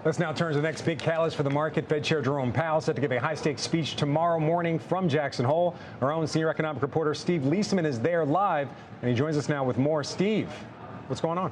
Let's now turn to the next big catalyst for the market. Fed Chair Jerome Powell set to give a high-stakes speech tomorrow morning from Jackson Hole. Our own senior economic reporter Steve Liesman is there live, and he joins us now with more. Steve, what's going on?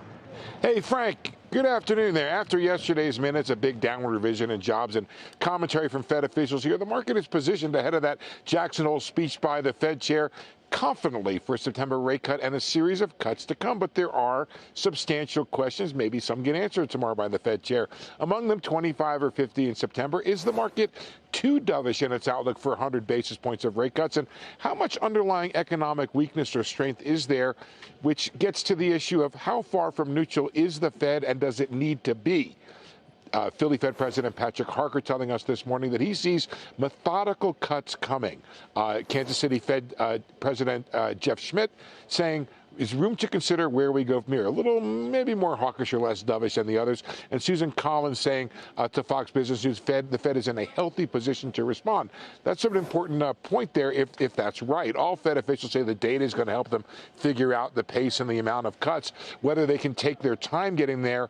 Hey, Frank. Good afternoon there. After yesterday's minutes, a big downward revision in jobs and commentary from Fed officials here, the market is positioned ahead of that Jackson Hole speech by the Fed chair confidently for a September rate cut and a series of cuts to come. But there are substantial questions. Maybe some get answered tomorrow by the Fed chair. Among them, 25 or 50 in September. Is the market too dovish in its outlook for 100 basis points of rate cuts? And how much underlying economic weakness or strength is there, which gets to the issue of how far from neutral is the Fed and does it need to be? Philly Fed President Patrick Harker telling us this morning that he sees methodical cuts coming. Kansas City Fed President Jeff Schmidt saying is room to consider where we go from here. A little, maybe more hawkish or less dovish than the others. And Susan Collins saying to Fox Business News, the Fed is in a healthy position to respond. That's an important point there if that's right. All Fed officials say the data is going to help them figure out the pace and the amount of cuts, whether they can take their time getting there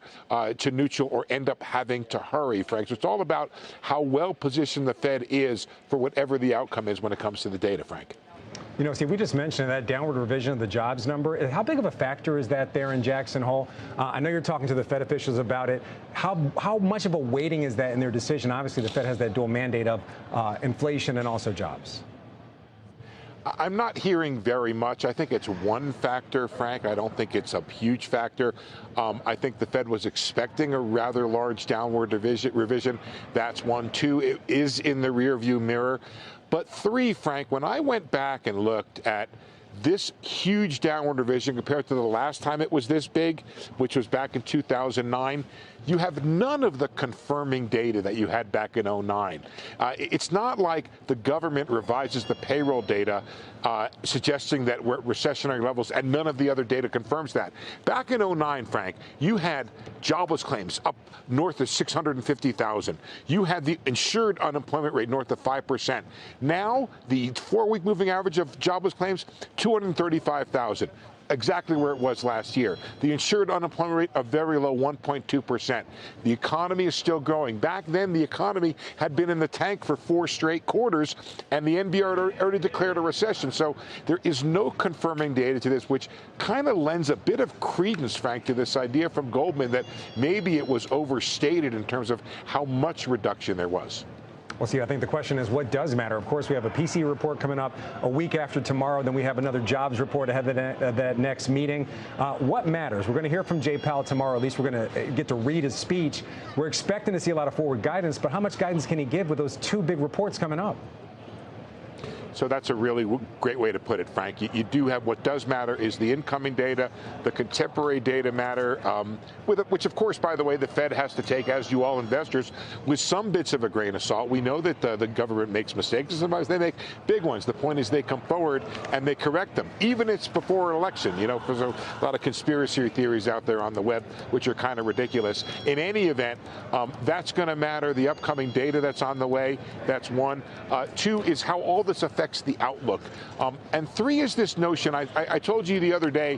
to neutral or end up having to hurry, Frank. So it's all about how well positioned the Fed is for whatever the outcome is when it comes to the data, Frank. You know, Steve, we just mentioned that downward revision of the jobs number. How big of a factor is that there in Jackson Hole? I know you're talking to the Fed officials about it. How much of a weighting is that in their decision? Obviously, the Fed has that dual mandate of inflation and also jobs. I'm not hearing very much. I think it's one factor, Frank. I don't think it's a huge factor. I think the Fed was expecting a rather large downward revision. That's one. Two, it is in the rearview mirror. But three, Frank, when I went back and looked at this huge downward revision compared to the last time it was this big, which was back in 2009, you have none of the confirming data that you had back in 2009. It's not like the government revises the payroll data suggesting that we're at recessionary levels and none of the other data confirms that. Back in 2009, Frank, you had jobless claims up north of 650,000. You had the insured unemployment rate north of 5%. Now, the 4-week moving average of jobless claims, 235,000. Exactly where it was last year. The insured unemployment rate, a very low 1.2%. The economy is still growing. Back then, the economy had been in the tank for 4 straight quarters, and the NBR had already declared a recession. So there is no confirming data to this, which kind of lends a bit of credence, Frank, to this idea from Goldman that maybe it was overstated in terms of how much reduction there was. Well, see, I think the question is what does matter? Of course, we have a PCE report coming up a week after tomorrow. Then we have another jobs report ahead of that next meeting. What matters? We're going to hear from Jay Powell tomorrow. At least we're going to get to read his speech. We're expecting to see a lot of forward guidance, but how much guidance can he give with those 2 big reports coming up? So that's a really great way to put it, Frank. You do have what does matter is the incoming data, the contemporary data matter, which, of course, by the way, the Fed has to take, as do all investors, with some bits of a grain of salt. We know that the government makes mistakes, and sometimes they make big ones. The point is they come forward and they correct them, even if it's before an election. You know, there's a lot of conspiracy theories out there on the web, which are kind of ridiculous. In any event, that's going to matter. The upcoming data that's on the way, that's one. Two is how all this affects the outlook. And three is this notion, I told you the other day,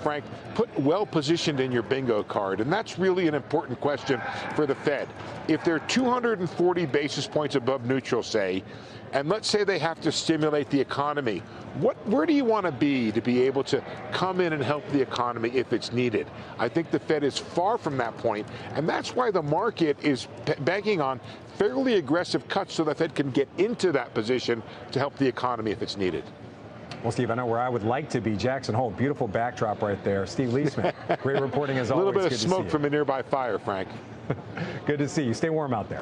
Frank, put well positioned in your bingo card. And that's really an important question for the Fed. If they're 240 basis points above neutral, say, and let's say they have to stimulate the economy, where do you want to be able to come in and help the economy if it's needed? I think the Fed is far from that point, and that's why the market is banking on fairly aggressive cuts so the Fed can get into that position to help the economy if it's needed. Well, Steve, I know where I would like to be. Jackson Hole, beautiful backdrop right there. Steve Liesman, great reporting as always. A little bit of smoke from a nearby fire, Frank. Good to see you. Stay warm out there.